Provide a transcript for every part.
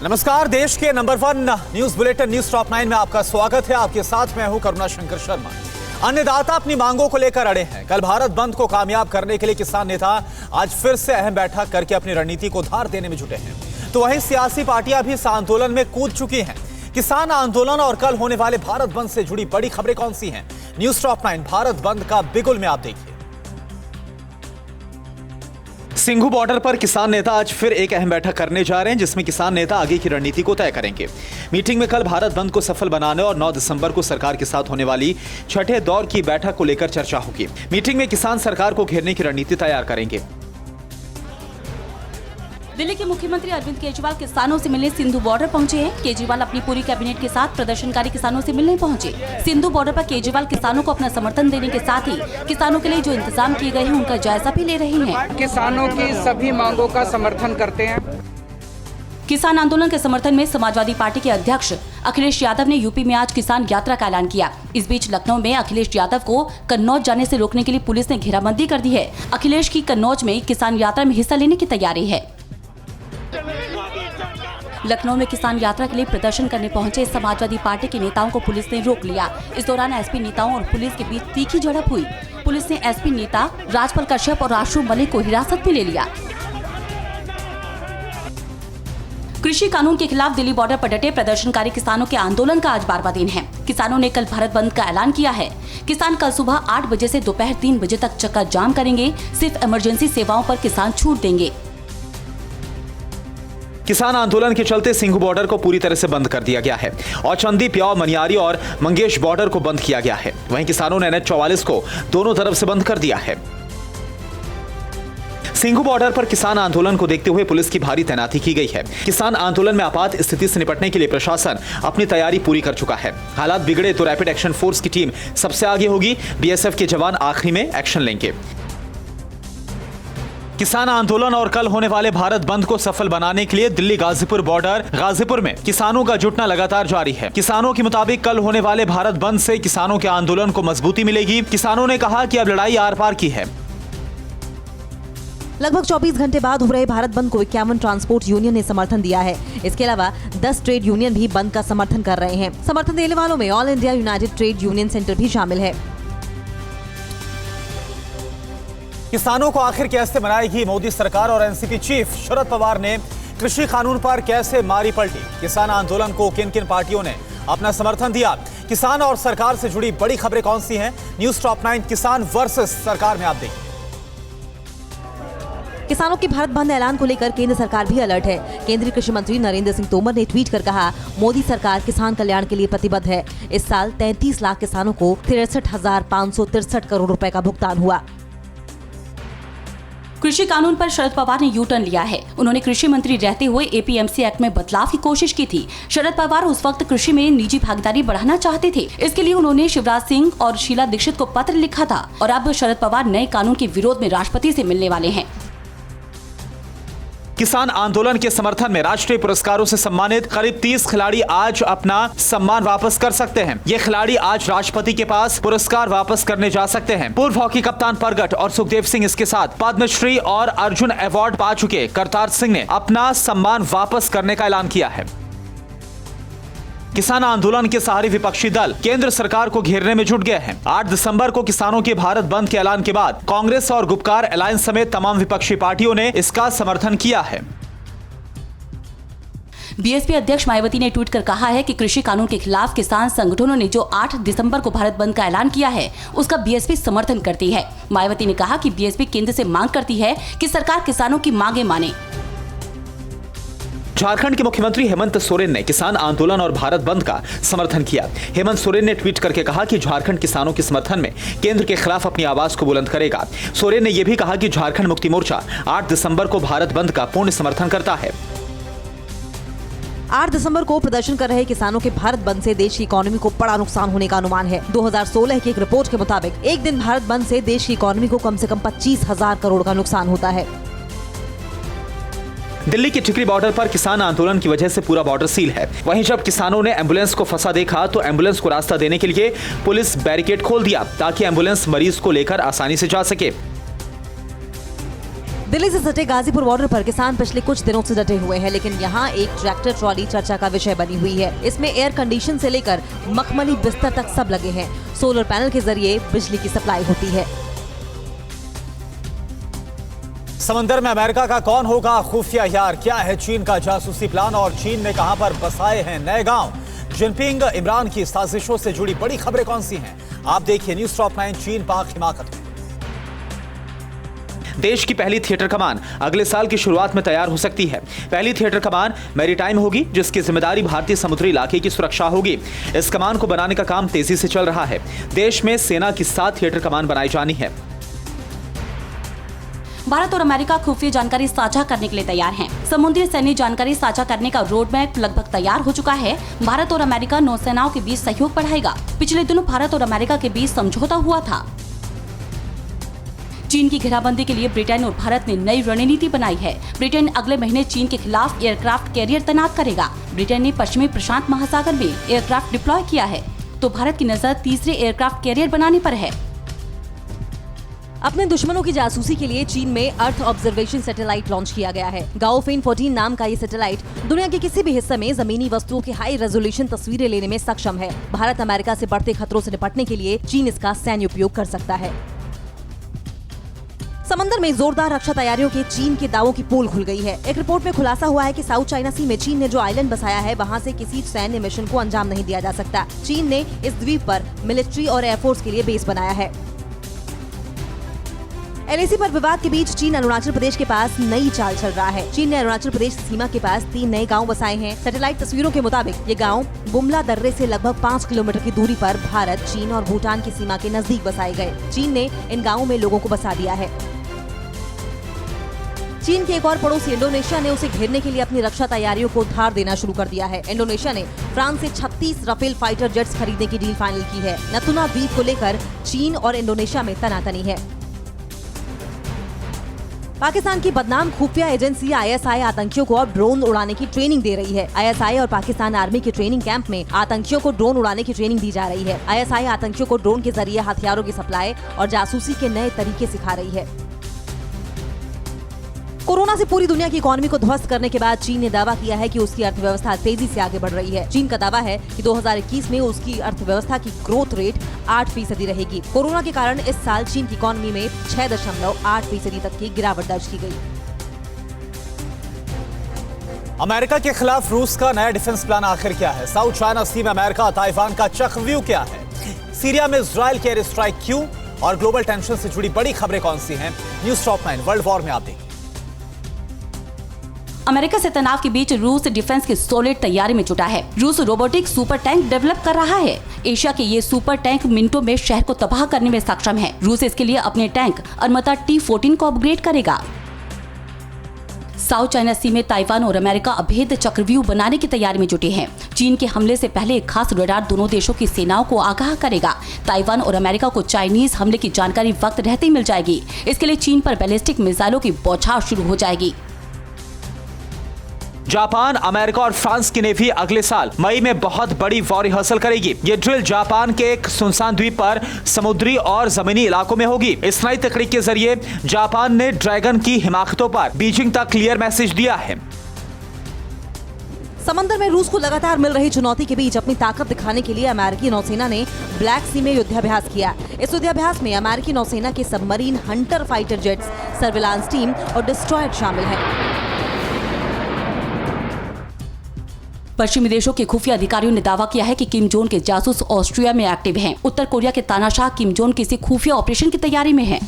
नमस्कार, देश के number 1 news bulletin news top 9 में आपका स्वागत है। आपके साथ मैं हूं करुणा शंकर शर्मा। अन्नदाता अपनी मांगों को लेकर अड़े हैं। कल भारत बंद को कामयाब करने के लिए किसान नेता आज फिर से अहम बैठक करके अपनी रणनीति को धार देने में जुटे हैं। तो वहीं सियासी पार्टियां भी इस आंदोलन में कूद चुकी हैं। किसान आंदोलन और कल होने वाले भारत बंद से जुड़ी बड़ी खबरें कौन सी हैं? न्यूज टॉप 9 भारत बंद का बिगुल में आप देखिए। सिंघू बॉर्डर पर किसान नेता आज फिर एक अहम बैठक करने जा रहे हैं, जिसमें किसान नेता आगे की रणनीति को तय करेंगे। मीटिंग में कल भारत बंद को सफल बनाने और 9 दिसंबर को सरकार के साथ होने वाली छठे दौर की बैठक को लेकर चर्चा होगी। मीटिंग में किसान सरकार को घेरने की रणनीति तैयार करेंगे। दिल्ली के मुख्यमंत्री अरविंद केजरीवाल किसानों से मिलने सिंधु बॉर्डर पहुंचे हैं। केजरीवाल अपनी पूरी कैबिनेट के साथ प्रदर्शनकारी किसानों से मिलने पहुंचे। सिंधु बॉर्डर पर केजरीवाल किसानों को अपना समर्थन देने के साथ ही किसानों के लिए जो इंतजाम किए गए हैं उनका जायजा भी ले रहे हैं। किसानों की सभी मांगों का समर्थन करते हैं। किसान आंदोलन के समर्थन में समाजवादी पार्टी के अध्यक्ष अखिलेश यादव ने यूपी में आज किसान यात्रा का ऐलान किया। इस बीच लखनऊ में अखिलेश यादव को कन्नौज जाने से रोकने के लिए पुलिस ने घेराबंदी कर दी है। अखिलेश की कन्नौज में किसान यात्रा में हिस्सा लेने की तैयारी है। लखनऊ में किसान यात्रा के लिए प्रदर्शन करने पहुंचे समाजवादी पार्टी के नेताओं को पुलिस ने रोक लिया। इस दौरान एसपी नेताओं और पुलिस के बीच तीखी झड़प हुई। पुलिस ने एसपी नेता राजपाल कश्यप और आशु मलिक को हिरासत में ले लिया। कृषि कानून के खिलाफ दिल्ली बॉर्डर पर डटे प्रदर्शनकारी किसानों के आंदोलन का आज 12वां दिन है। किसानों ने कल भारत बंद का ऐलान किया है। किसान कल सुबह 8 बजे से दोपहर 3 बजे तक चक्का जाम करेंगे। सिर्फ इमरजेंसी सेवाओं पर किसान छूट देंगे। किसान आंदोलन के चलते सिंघू बॉर्डर को पूरी तरह से बंद कर दिया गया है और चंदी, प्याव, मनियारी और मंगेश बॉर्डर को बंद किया गया है। वहीं किसानों ने NH 44 को दोनों तरफ से बंद कर दिया है। सिंघू बॉर्डर पर किसान आंदोलन को देखते हुए पुलिस की भारी तैनाती की गई है। किसान आंदोलन में आपात स्थिति से निपटने के लिए प्रशासन अपनी तैयारी पूरी कर चुका है। हालात बिगड़े तो रैपिड एक्शन फोर्स की टीम सबसे आगे होगी। BSF के जवान आखिरी में एक्शन लेंगे। किसान आंदोलन और कल होने वाले भारत बंद को सफल बनाने के लिए दिल्ली गाजीपुर बॉर्डर गाजीपुर में किसानों का जुटना लगातार जारी है। किसानों के मुताबिक कल होने वाले भारत बंद से किसानों के आंदोलन को मजबूती मिलेगी। किसानों ने कहा कि अब लड़ाई आर पार की है। लगभग 24 घंटे बाद हो रहे भारत बंद को 51 ट्रांसपोर्ट यूनियन ने समर्थन दिया है। इसके अलावा 10 ट्रेड यूनियन भी बंद का समर्थन कर रहे हैं। समर्थन देने वालों में all India United trade union centre भी शामिल है। किसानों को आखिर कैसे मनाएगी मोदी सरकार और एनसीपी चीफ शरद पवार ने कृषि कानून पर कैसे मारी पलटी? किसान आंदोलन को किन किन पार्टियों ने अपना समर्थन दिया? किसान और सरकार से जुड़ी बड़ी खबरें कौन सी हैं? न्यूज टॉप 9 किसान वर्सेस सरकार में आप देखिए। किसानों के भारत बंद ऐलान को लेकर केंद्र सरकार भी अलर्ट है। केंद्रीय कृषि मंत्री नरेंद्र सिंह तोमर ने ट्वीट कर कहा, मोदी सरकार किसान कल्याण के लिए प्रतिबद्ध है। इस साल 33 लाख किसानों को 63,563 करोड़ रुपए का भुगतान हुआ। कृषि कानून पर शरद पवार ने यू टर्न लिया है। उन्होंने कृषि मंत्री रहते हुए APMC एक्ट में बदलाव की कोशिश की थी। शरद पवार उस वक्त कृषि में निजी भागीदारी बढ़ाना चाहते थे। इसके लिए उन्होंने शिवराज सिंह और शीला दीक्षित को पत्र लिखा था और अब शरद पवार नए कानून के विरोध में राष्ट्रपति से मिलने वाले हैं। किसान आंदोलन के समर्थन में राष्ट्रीय पुरस्कारों से सम्मानित करीब 30 खिलाड़ी आज अपना सम्मान वापस कर सकते हैं। ये खिलाड़ी आज राष्ट्रपति के पास पुरस्कार वापस करने जा सकते हैं। पूर्व हॉकी कप्तान परगट और सुखदेव सिंह इसके साथ पद्मश्री और अर्जुन अवार्ड पा चुके करतार सिंह ने अपना सम्मान वापस करने का ऐलान किया है। किसान आंदोलन के सहारे विपक्षी दल केंद्र सरकार को घेरने में जुट गए हैं। 8 दिसंबर को किसानों के भारत बंद के ऐलान के बाद कांग्रेस और गुपकार अलायंस समेत तमाम विपक्षी पार्टियों ने इसका समर्थन किया है। BSP अध्यक्ष मायावती ने ट्वीट कर कहा है कि कृषि कानून के खिलाफ किसान संगठनों ने जो 8 दिसंबर को भारत बंद का ऐलान किया है उसका BSP समर्थन करती है। मायावती ने कहा कि BSP केंद्र से मांग करती है कि सरकार किसानों की मांगे माने। झारखंड के मुख्यमंत्री हेमंत सोरेन ने किसान आंदोलन और भारत बंद का समर्थन किया। हेमंत सोरेन ने ट्वीट करके कहा कि झारखंड किसानों के समर्थन में केंद्र के खिलाफ अपनी आवाज को बुलंद करेगा। सोरेन ने यह भी कहा कि झारखंड मुक्ति मोर्चा 8 दिसंबर को भारत बंद का पूर्ण समर्थन करता है। 8 दिसंबर को प्रदर्शन कर रहे किसानों के भारत बंद से देश की इकोनॉमी को बड़ा नुकसान होने का अनुमान है। 2016 की एक रिपोर्ट के मुताबिक एक दिन भारत बंद से देश की इकोनॉमी को कम से कम 25,000 करोड़ का नुकसान होता है। दिल्ली के टिकरी बॉर्डर पर किसान आंदोलन की वजह से पूरा बॉर्डर सील है। वहीं जब किसानों ने एम्बुलेंस को फंसा देखा तो एम्बुलेंस को रास्ता देने के लिए पुलिस बैरिकेड खोल दिया ताकि एम्बुलेंस मरीज को लेकर आसानी से जा सके। दिल्ली से सटे गाजीपुर बॉर्डर पर किसान पिछले कुछ दिनों से डटे हुए हैं, लेकिन यहाँ एक ट्रैक्टर ट्रॉली चर्चा का विषय बनी हुई है। इसमें एयर कंडीशन से लेकर मखमली बिस्तर तक सब लगे हैं। सोलर पैनल के जरिए बिजली की सप्लाई होती है। समंदर में अमेरिका का कौन होगा खुफिया यार? क्या है चीन का जासूसी प्लान और चीन ने कहां पर बसाए हैं नए गांव? जिनपिंग इमरान की साजिशों से जुड़ी बड़ी खबरें कौन सी हैं? आप देखिए न्यूज़ टॉप 9 चीन पाक हिमाकत में। देश की पहली थिएटर कमान अगले साल की शुरुआत में तैयार हो सकती है। पहली थिएटर कमान मैरीटाइम होगी, जिसकी जिम्मेदारी भारतीय समुद्री इलाके की सुरक्षा होगी। इस कमान को बनाने का काम तेजी से चल रहा है। देश में सेना की 7 थिएटर कमान बनाई जानी है। भारत और अमेरिका खुफिया जानकारी साझा करने के लिए तैयार हैं। समुद्री सैन्य जानकारी साझा करने का रोड मैप लगभग तैयार हो चुका है। भारत और अमेरिका नौसेनाओं के बीच सहयोग बढ़ाएगा। पिछले दिनों भारत और अमेरिका के बीच समझौता हुआ था। चीन की घेराबंदी के लिए ब्रिटेन और भारत ने नई रणनीति बनाई है। ब्रिटेन अगले महीने चीन के खिलाफ एयरक्राफ्ट कैरियर तैनात करेगा। ब्रिटेन ने पश्चिमी प्रशांत महासागर में एयरक्राफ्ट डिप्लॉय किया है, तो भारत की नजर तीसरे एयरक्राफ्ट कैरियर बनाने पर है। अपने दुश्मनों की जासूसी के लिए चीन में अर्थ ऑब्जर्वेशन सैटेलाइट लॉन्च किया गया है। गाओफेन 14 नाम का ये सैटेलाइट दुनिया के किसी भी हिस्से में जमीनी वस्तुओं की हाई रेजोल्यूशन तस्वीरें लेने में सक्षम है। भारत अमेरिका से बढ़ते खतरों से निपटने के लिए चीन इसका सैन्य उपयोग कर सकता है। समंदर में जोरदार रक्षा तैयारियों के चीन के दावों की पोल खुल गई है। एक रिपोर्ट में खुलासा हुआ है कि साउथ चाइना सी में चीन ने जो आइलैंड बसाया है, वहां से किसी सैन्य मिशन को अंजाम नहीं दिया जा सकता। चीन ने इस द्वीप पर मिलिट्री और एयरफोर्स के लिए बेस बनाया है। एलएसी पर विवाद के बीच चीन अरुणाचल प्रदेश के पास नई चाल चल रहा है। चीन ने अरुणाचल प्रदेश सीमा के पास 3 नए गांव बसाए हैं। सैटेलाइट तस्वीरों के मुताबिक ये गांव बुमला दर्रे से लगभग 5 किलोमीटर की दूरी पर भारत, चीन और भूटान की सीमा के नजदीक बसाए गए। चीन ने इन गाँवों में लोगों को बसा दिया है। चीन के एक और पड़ोसी इंडोनेशिया ने उसे घेरने के लिए अपनी रक्षा तैयारियों को धार देना शुरू कर दिया है। इंडोनेशिया ने फ्रांस से 36 राफेल फाइटर जेट्स खरीदने की डील फाइनल की है। नथुना द्वीप को लेकर चीन और इंडोनेशिया में तनातनी है। पाकिस्तान की बदनाम खुफिया एजेंसी आईएसआई आतंकियों को अब ड्रोन उड़ाने की ट्रेनिंग दे रही है। आईएसआई और पाकिस्तान आर्मी के ट्रेनिंग कैंप में आतंकियों को ड्रोन उड़ाने की ट्रेनिंग दी जा रही है। आईएसआई आतंकियों को ड्रोन के जरिए हथियारों की सप्लाई और जासूसी के नए तरीके सिखा रही है। कोरोना से पूरी दुनिया की इकोनॉमी को ध्वस्त करने के बाद चीन ने दावा किया है कि उसकी अर्थव्यवस्था तेजी से आगे बढ़ रही है। चीन का दावा है कि 2021 में उसकी अर्थव्यवस्था की ग्रोथ रेट 8% रहेगी। कोरोना के कारण इस साल चीन की इकोनॉमी में 6.8% तक की गिरावट दर्ज की गई। अमेरिका के खिलाफ रूस का नया डिफेंस प्लान आखिर क्या है? साउथ चाइना सी में अमेरिका ताइवान का चक्रव्यूह क्या है? सीरिया में इजराइल के एयर स्ट्राइक क्यों? और ग्लोबल टेंशन से जुड़ी बड़ी खबरें कौन सी हैं? न्यूज़ टॉप 9 वर्ल्ड वॉर में आप देखिए। अमेरिका से तनाव के बीच रूस डिफेंस की सॉलिड तैयारी में जुटा है। रूस रोबोटिक सुपर टैंक डेवलप कर रहा है। एशिया के ये सुपर टैंक मिनटों में शहर को तबाह करने में सक्षम है। रूस इसके लिए अपने टैंक अर्मता T-14 को अपग्रेड करेगा। साउथ चाइना सी में ताइवान और अमेरिका अभेद्य चक्रव्यूह बनाने की तैयारी में जुटे हैं। चीन के हमले से पहले एक खास रडार दोनों देशों की सेनाओं को आगाह करेगा। ताइवान और अमेरिका को चाइनीज हमले की जानकारी वक्त रहते ही मिल जाएगी। इसके लिए चीन पर बैलिस्टिक मिसाइलों की बौछार शुरू हो जाएगी। जापान, अमेरिका और फ्रांस की नेवी अगले साल मई में बहुत बड़ी वॉर रिहर्सल करेगी। ये ड्रिल जापान के एक सुनसान द्वीप पर समुद्री और जमीनी इलाकों में होगी। इस नई तकनीक के जरिए जापान ने ड्रैगन की हिमाकतों पर बीजिंग तक क्लियर मैसेज दिया है। समंदर में रूस को लगातार मिल रही चुनौती के बीच अपनी ताकत दिखाने के लिए अमेरिकी नौसेना ने ब्लैक सी में युद्धाभ्यास किया। इस युद्धाभ्यास में अमेरिकी नौसेना के submarine, Hunter fighter jets, surveillance team और डिस्ट्रॉयर शामिल है। पश्चिमी देशों के खुफिया अधिकारियों ने दावा किया है कि किम जोंग के जासूस ऑस्ट्रिया में एक्टिव हैं। उत्तर कोरिया के तानाशाह किम जोंग किसी खुफिया ऑपरेशन की तैयारी में हैं।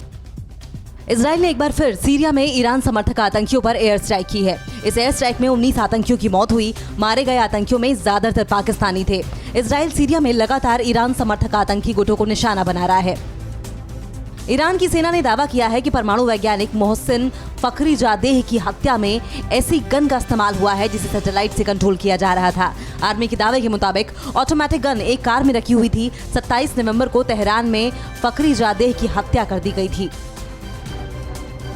इजराइल ने एक बार फिर सीरिया में ईरान समर्थक आतंकियों पर एयर स्ट्राइक की है। इस एयर स्ट्राइक में 19 आतंकियों की मौत हुई। मारे गए आतंकियों में ज्यादातर पाकिस्तानी थे। इजराइल सीरिया में लगातार ईरान समर्थक आतंकी गुटों को निशाना बना रहा है। ईरान की सेना ने दावा किया है कि परमाणु वैज्ञानिक मोहसिन फखरीजादेह की हत्या में ऐसी गन का इस्तेमाल हुआ है जिसे सैटेलाइट से कंट्रोल किया जा रहा था। आर्मी के दावे के मुताबिक ऑटोमेटिक गन एक कार में रखी हुई थी। 27 नवंबर को तेहरान में फखरीजादेह की हत्या कर दी गई थी।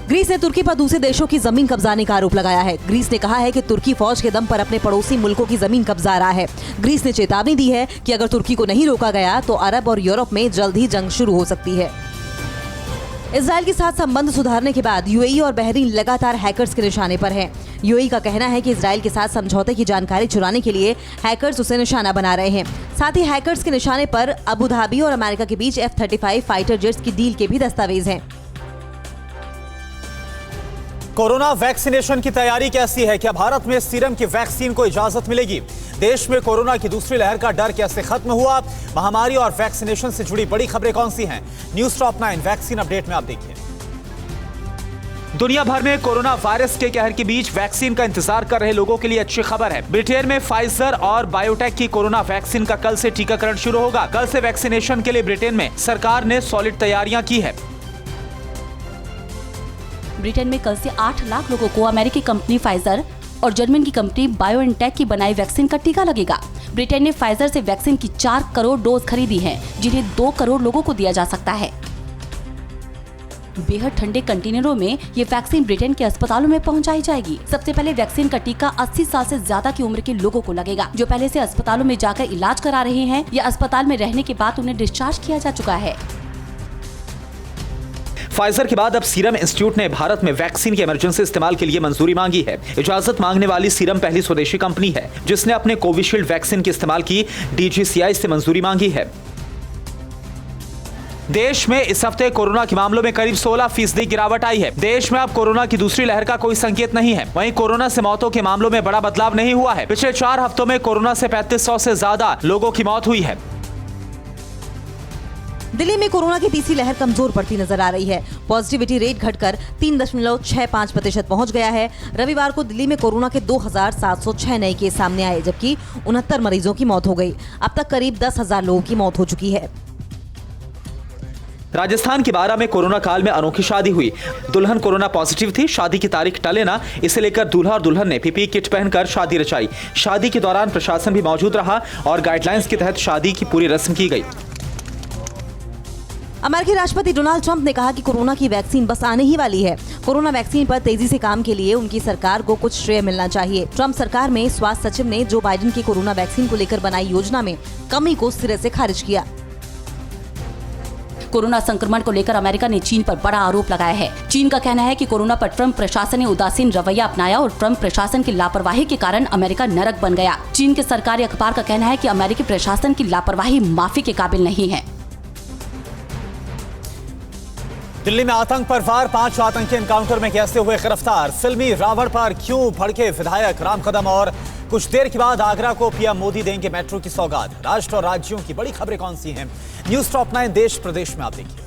ग्रीस ने तुर्की पर दूसरे देशों की जमीन कब्जाने का आरोप लगाया है। ग्रीस ने कहा है कि तुर्की फौज के दम पर अपने पड़ोसी मुल्कों की जमीन कब्जा रहा है। ग्रीस ने चेतावनी दी है कि अगर तुर्की को नहीं रोका गया तो अरब और यूरोप में जल्द ही जंग शुरू हो सकती है। इजराइल के साथ संबंध सुधारने के बाद यूएई और बहरीन लगातार हैकर्स के निशाने पर हैं। यूएई का कहना है कि इजराइल के साथ समझौते की जानकारी चुराने के लिए हैकर्स उसे निशाना बना रहे हैं। साथ ही हैकर्स के निशाने पर अबू धाबी और अमेरिका के बीच F-35 फाइटर जेट्स की डील के भी दस्तावेज हैं। कोरोना वैक्सीनेशन की तैयारी कैसी है? क्या भारत में सीरम की वैक्सीन को इजाजत मिलेगी? देश में कोरोना की दूसरी लहर का डर कैसे खत्म हुआ? महामारी और वैक्सीनेशन से जुड़ी बड़ी खबरें कौन सी हैं? न्यूज टॉप 9 वैक्सीन अपडेट में आप देखिए। दुनिया भर में कोरोना वायरस के कहर के बीच वैक्सीन का इंतजार कर रहे लोगों के लिए अच्छी खबर है। ब्रिटेन में फाइजर और बायोटेक की कोरोना वैक्सीन का कल से टीकाकरण शुरू होगा। कल से वैक्सीनेशन के लिए ब्रिटेन में सरकार ने सॉलिड तैयारियां की है। ब्रिटेन में कल से 8 लाख लोगों को अमेरिकी कंपनी फाइजर और जर्मन की कंपनी बायोएनटेक की बनाई वैक्सीन का टीका लगेगा। ब्रिटेन ने फाइजर से वैक्सीन की 4 करोड़ डोज खरीदी है, जिन्हें 2 करोड़ लोगों को दिया जा सकता है। बेहद ठंडे कंटेनरों में ये वैक्सीन ब्रिटेन के अस्पतालों में पहुंचाई जाएगी। सबसे पहले वैक्सीन का टीका 80 साल से ज्यादा की उम्र के लोगों को लगेगा, जो पहले से अस्पतालों में जाकर इलाज करा रहे हैं या अस्पताल में रहने के बाद उन्हें डिस्चार्ज किया जा चुका है। फाइजर के बाद अब सीरम इंस्टीट्यूट ने भारत में वैक्सीन के इमरजेंसी इस्तेमाल के लिए मंजूरी मांगी है। इजाजत मांगने वाली सीरम पहली स्वदेशी कंपनी है जिसने अपने कोविशील्ड वैक्सीन के इस्तेमाल की DGCI से मंजूरी मांगी है। देश में इस हफ्ते कोरोना के मामलों में करीब 16% गिरावट आई है। देश में अब कोरोना की दूसरी लहर का कोई संकेत नहीं है। वहीं कोरोना से मौतों के मामलों में बड़ा बदलाव नहीं हुआ है। पिछले 4 हफ्तों में कोरोना से 3500 से ज्यादा लोगों की मौत हुई है। दिल्ली में कोरोना की तीसरी लहर कमजोर पड़ती नजर आ रही है। पॉजिटिविटी रेट घटकर 3.65% पहुंच गया है। रविवार को दिल्ली में कोरोना के 2706 नए केस सामने आए, जबकि 69 मरीजों की मौत हो गई। अब तक करीब 10,000 लोगों की मौत हो चुकी है। राजस्थान के बारा में कोरोना काल में अनोखी शादी हुई। दुल्हन कोरोना पॉजिटिव थी। शादी की तारीख टले ना, इसे लेकर दूल्हा और दुल्हन ने PPE किट पहनकर शादी रचाई। शादी के दौरान प्रशासन भी मौजूद रहा और गाइडलाइंस के तहत शादी की पूरी रस्म की गई। अमेरिकी राष्ट्रपति डोनाल्ड ट्रंप ने कहा कि कोरोना की वैक्सीन बस आने ही वाली है। कोरोना वैक्सीन पर तेजी से काम के लिए उनकी सरकार को कुछ श्रेय मिलना चाहिए। ट्रंप सरकार में स्वास्थ्य सचिव ने जो बाइडेन की कोरोना वैक्सीन को लेकर बनाई योजना में कमी को सिरे से खारिज किया। कोरोना संक्रमण को लेकर अमेरिका ने चीन पर बड़ा आरोप लगाया है। चीन का कहना है कि कोरोना पर ट्रंप प्रशासन ने उदासीन रवैया अपनाया और ट्रंप प्रशासन की लापरवाही के कारण अमेरिका नरक बन गया। चीन के सरकारी अखबार का कहना है कि अमेरिकी प्रशासन की लापरवाही माफी के काबिल नहीं है। दिल्ली में आतंक पर वार, 5 आतंकी एनकाउंटर में कैसे हुए गिरफ्तार? फिल्मी रावण पर क्यों भड़के विधायक राम कदम? और कुछ देर के बाद आगरा को पीएम मोदी देंगे मेट्रो की सौगात। राष्ट्र और राज्यों की बड़ी खबरें कौन सी हैं? न्यूज टॉप 9 देश प्रदेश में आप देखिए।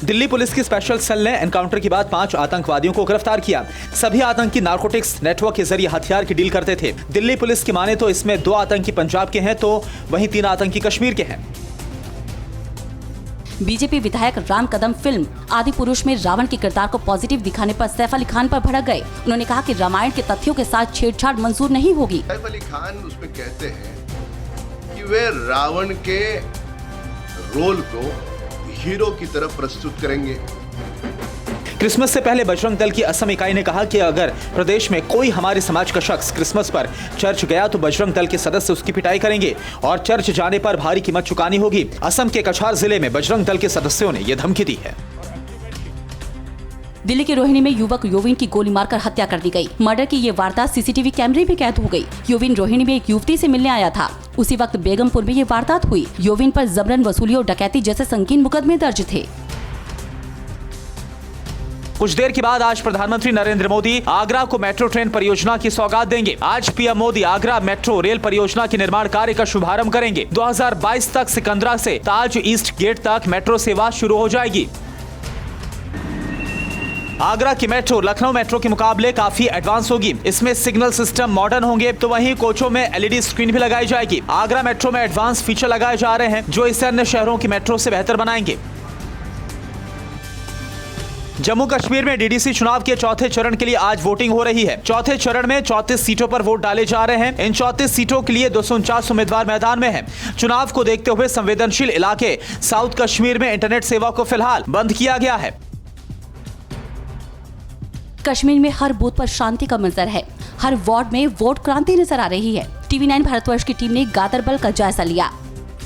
दिल्ली पुलिस की स्पेशल सेल ने एनकाउंटर के बाद 5 आतंकवादियों को गिरफ्तार किया। सभी आतंकी नारकोटिक्स नेटवर्क के जरिए हथियार की डील करते थे। दिल्ली पुलिस की माने तो इसमें 2 आतंकी पंजाब के हैं तो वहीं 3 आतंकी कश्मीर के हैं। बीजेपी विधायक राम कदम फिल्म आदि पुरुष में रावण के किरदार को पॉजिटिव दिखाने पर सैफ अली खान पर भड़क गए। उन्होंने कहा कि रामायण के तथ्यों के साथ छेड़छाड़ मंजूर नहीं होगी। सैफ अली खान उसमें कहते हैं कि वे रावण के रोल को हीरो की तरफ प्रस्तुत करेंगे। क्रिसमस से पहले बजरंग दल की असम इकाई ने कहा कि अगर प्रदेश में कोई हमारे समाज का शख्स क्रिसमस पर चर्च गया तो बजरंग दल के सदस्य उसकी पिटाई करेंगे और चर्च जाने पर भारी कीमत चुकानी होगी। असम के कछार जिले में बजरंग दल के सदस्यों ने यह धमकी दी है। दिल्ली के रोहिणी में युवक योविन की गोली मारकर हत्या कर दी गई। मर्डर की ये वारदात सीसीटीवी कैमरे में कैद हो गई। योविन रोहिणी में एक युवती से मिलने आया था। उसी वक्त बेगमपुर में ये वारदात हुई। योविन पर जबरन वसूली और डकैती जैसे संगीन मुकदमे दर्ज थे। कुछ देर के बाद आज प्रधानमंत्री नरेंद्र मोदी आगरा को मेट्रो ट्रेन परियोजना की सौगात देंगे। आज PM Modi Agra metro rail परियोजना के निर्माण कार्य का शुभारंभ करेंगे। 2022 तक सिकंदरा से ताज ईस्ट गेट तक मेट्रो सेवा शुरू हो जाएगी। आगरा की मेट्रो लखनऊ मेट्रो के मुकाबले काफी एडवांस होगी। इसमें सिग्नल सिस्टम मॉडर्न होंगे तो वहीं कोचों में LED स्क्रीन भी लगाई जाएगी। आगरा मेट्रो में एडवांस फीचर लगाए जा रहे हैं जो इसे अन्य शहरों की मेट्रो से बेहतर बनाएंगे। जम्मू कश्मीर में DDC चुनाव के चौथे चरण के लिए आज वोटिंग हो रही है। चौथे चरण में 34 सीटों पर वोट डाले जा रहे हैं। इन 34 सीटों के लिए 249 उम्मीदवार मैदान में हैं। चुनाव को देखते हुए संवेदनशील इलाके साउथ कश्मीर में इंटरनेट सेवा को फिलहाल बंद किया गया है। कश्मीर में हर बूथ पर शांति का मंजर है। हर वार्ड में वोट क्रांति नजर आ रही है। टीवी 9 भारतवर्ष की टीम ने गादरबल का जायजा लिया।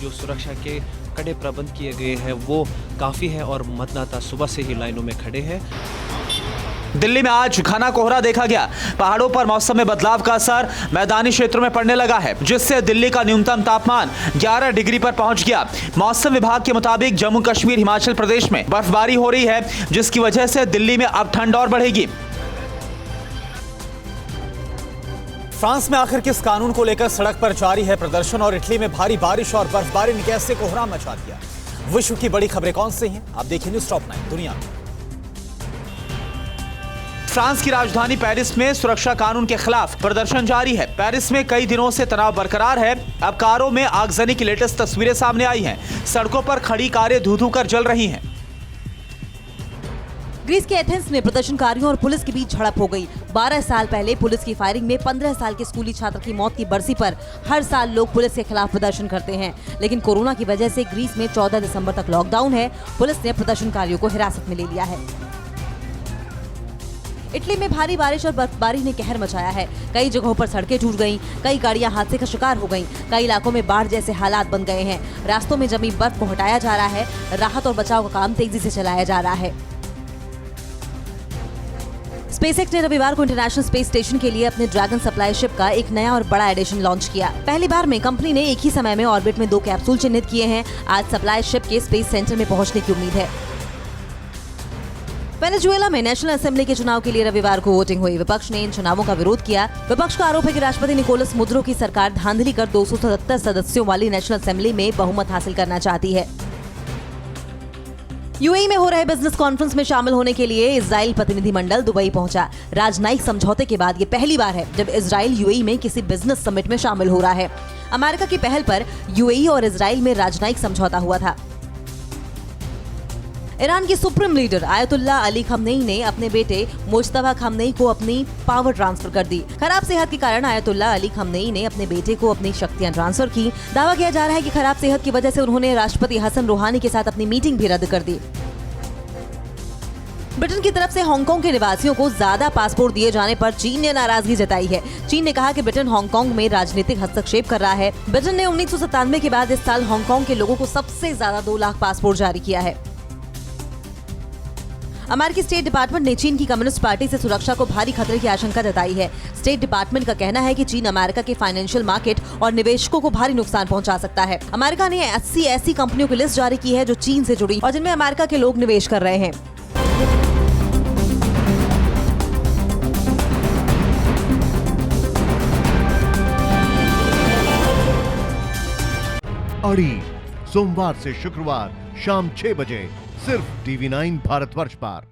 जो सुरक्षा के कड़े प्रबंध किए गए हैं वो काफी है और मतदाता सुबह से ही लाइनों में खड़े हैं। दिल्ली में आज घना कोहरा देखा गया। पहाड़ों पर मौसम में बदलाव का असर मैदानी क्षेत्रों में पड़ने लगा है, जिससे दिल्ली का न्यूनतम तापमान 11 डिग्री पर पहुंच गया। मौसम विभाग के मुताबिक जम्मू कश्मीर, हिमाचल प्रदेश में बर्फबारी हो रही है, जिसकी वजह से दिल्ली में अब ठंड और बढ़ेगी। फ्रांस में आखिर किस कानून को लेकर सड़क पर जारी है प्रदर्शन और इटली में भारी बारिश और बर्फबारी ने कैसे कोहराम मचा दिया। विश्व की बड़ी खबरें कौन सी हैं, आप देखिए न्यूज़ टॉप 9 दुनिया में। फ्रांस की राजधानी पेरिस में सुरक्षा कानून के खिलाफ प्रदर्शन जारी है। पेरिस में कई दिनों से तनाव बरकरार है। अब कारों में आगजनी की लेटेस्ट तस्वीरें सामने आई हैं। सड़कों पर खड़ी कारें धू-धू कर जल रही हैं। ग्रीस के एथेंस में प्रदर्शनकारियों और पुलिस के बीच झड़प हो गई। 12 साल पहले पुलिस की फायरिंग में 15 साल के स्कूली छात्र की मौत की बरसी पर हर साल लोग पुलिस के खिलाफ प्रदर्शन करते हैं, लेकिन कोरोना की वजह से ग्रीस में 14 दिसंबर तक लॉकडाउन है। पुलिस ने प्रदर्शनकारियों को हिरासत में ले लिया है। इटली में भारी बारिश और बर्फबारी ने कहर मचाया है। कई जगहों पर सड़कें टूट गईं, कई गाड़ियां हादसे का शिकार हो गईं, कई इलाकों में बाढ़ जैसे हालात बन गए हैं। रास्तों में जमी बर्फ को हटाया जा रहा है। राहत और बचाव का काम तेजी से चलाया जा रहा है। स्पेसएक्स ने रविवार को इंटरनेशनल स्पेस स्टेशन के लिए अपने ड्रैगन सप्लाई शिप का एक नया और बड़ा एडिशन लॉन्च किया। पहली बार में कंपनी ने एक ही समय में ऑर्बिट में 2 कैप्सूल चिन्हित किए हैं। आज सप्लाई शिप के स्पेस सेंटर में पहुंचने की उम्मीद है। वेनेजुएला में नेशनल असेंबली के चुनाव के लिए रविवार को वोटिंग हुई। विपक्ष ने इन चुनावों का विरोध किया। विपक्ष का आरोप है कि राष्ट्रपति निकोलस मदुरो की सरकार धांधली कर 277 सदस्यों वाली नेशनल असेंबली में बहुमत हासिल करना चाहती है। यूएई में हो रहे बिजनेस कॉन्फ्रेंस में शामिल होने के लिए इजराइल प्रतिनिधिमंडल दुबई पहुंचा। राजनयिक समझौते के बाद ये पहली बार है जब इजराइल यूएई में किसी बिजनेस समिट में शामिल हो रहा है। अमेरिका की पहल पर यूएई और इजराइल में राजनयिक समझौता हुआ था। ईरान की supreme leader ayatollah Ali Khamenei ने अपने बेटे मुज्तबा खमनेई को अपनी पावर ट्रांसफर कर दी। खराब सेहत के कारण आयतुल्ला अली खमनेई ने अपने बेटे को अपनी शक्तियां ट्रांसफर की। दावा किया जा रहा है कि खराब सेहत की वजह से उन्होंने राष्ट्रपति हसन रूहानी के साथ अपनी मीटिंग भी रद्द कर दी। ब्रिटेन की तरफ से हांगकांग के निवासियों को ज्यादा पासपोर्ट दिए जाने पर चीन ने नाराजगी जताई है। चीन ने कहा कि ब्रिटेन हांगकांग में राजनीतिक हस्तक्षेप कर रहा है। ब्रिटेन ने 1997 के बाद इस साल हांगकांग के लोगों को सबसे ज्यादा 2 लाख पासपोर्ट जारी किया है। अमेरिकी स्टेट डिपार्टमेंट ने चीन की कम्युनिस्ट पार्टी से सुरक्षा को भारी खतरे की आशंका जताई है। स्टेट डिपार्टमेंट का कहना है कि चीन अमेरिका के फाइनेंशियल मार्केट और निवेशकों को भारी नुकसान पहुंचा सकता है। अमेरिका ने 80 ऐसी कंपनियों की लिस्ट जारी की है जो चीन से जुड़ी और जिनमें अमेरिका के लोग निवेश कर रहे हैं। अड़ी सोमवार से शुक्रवार शाम 6 बजे सिर्फ टीवी 9 भारतवर्ष पर।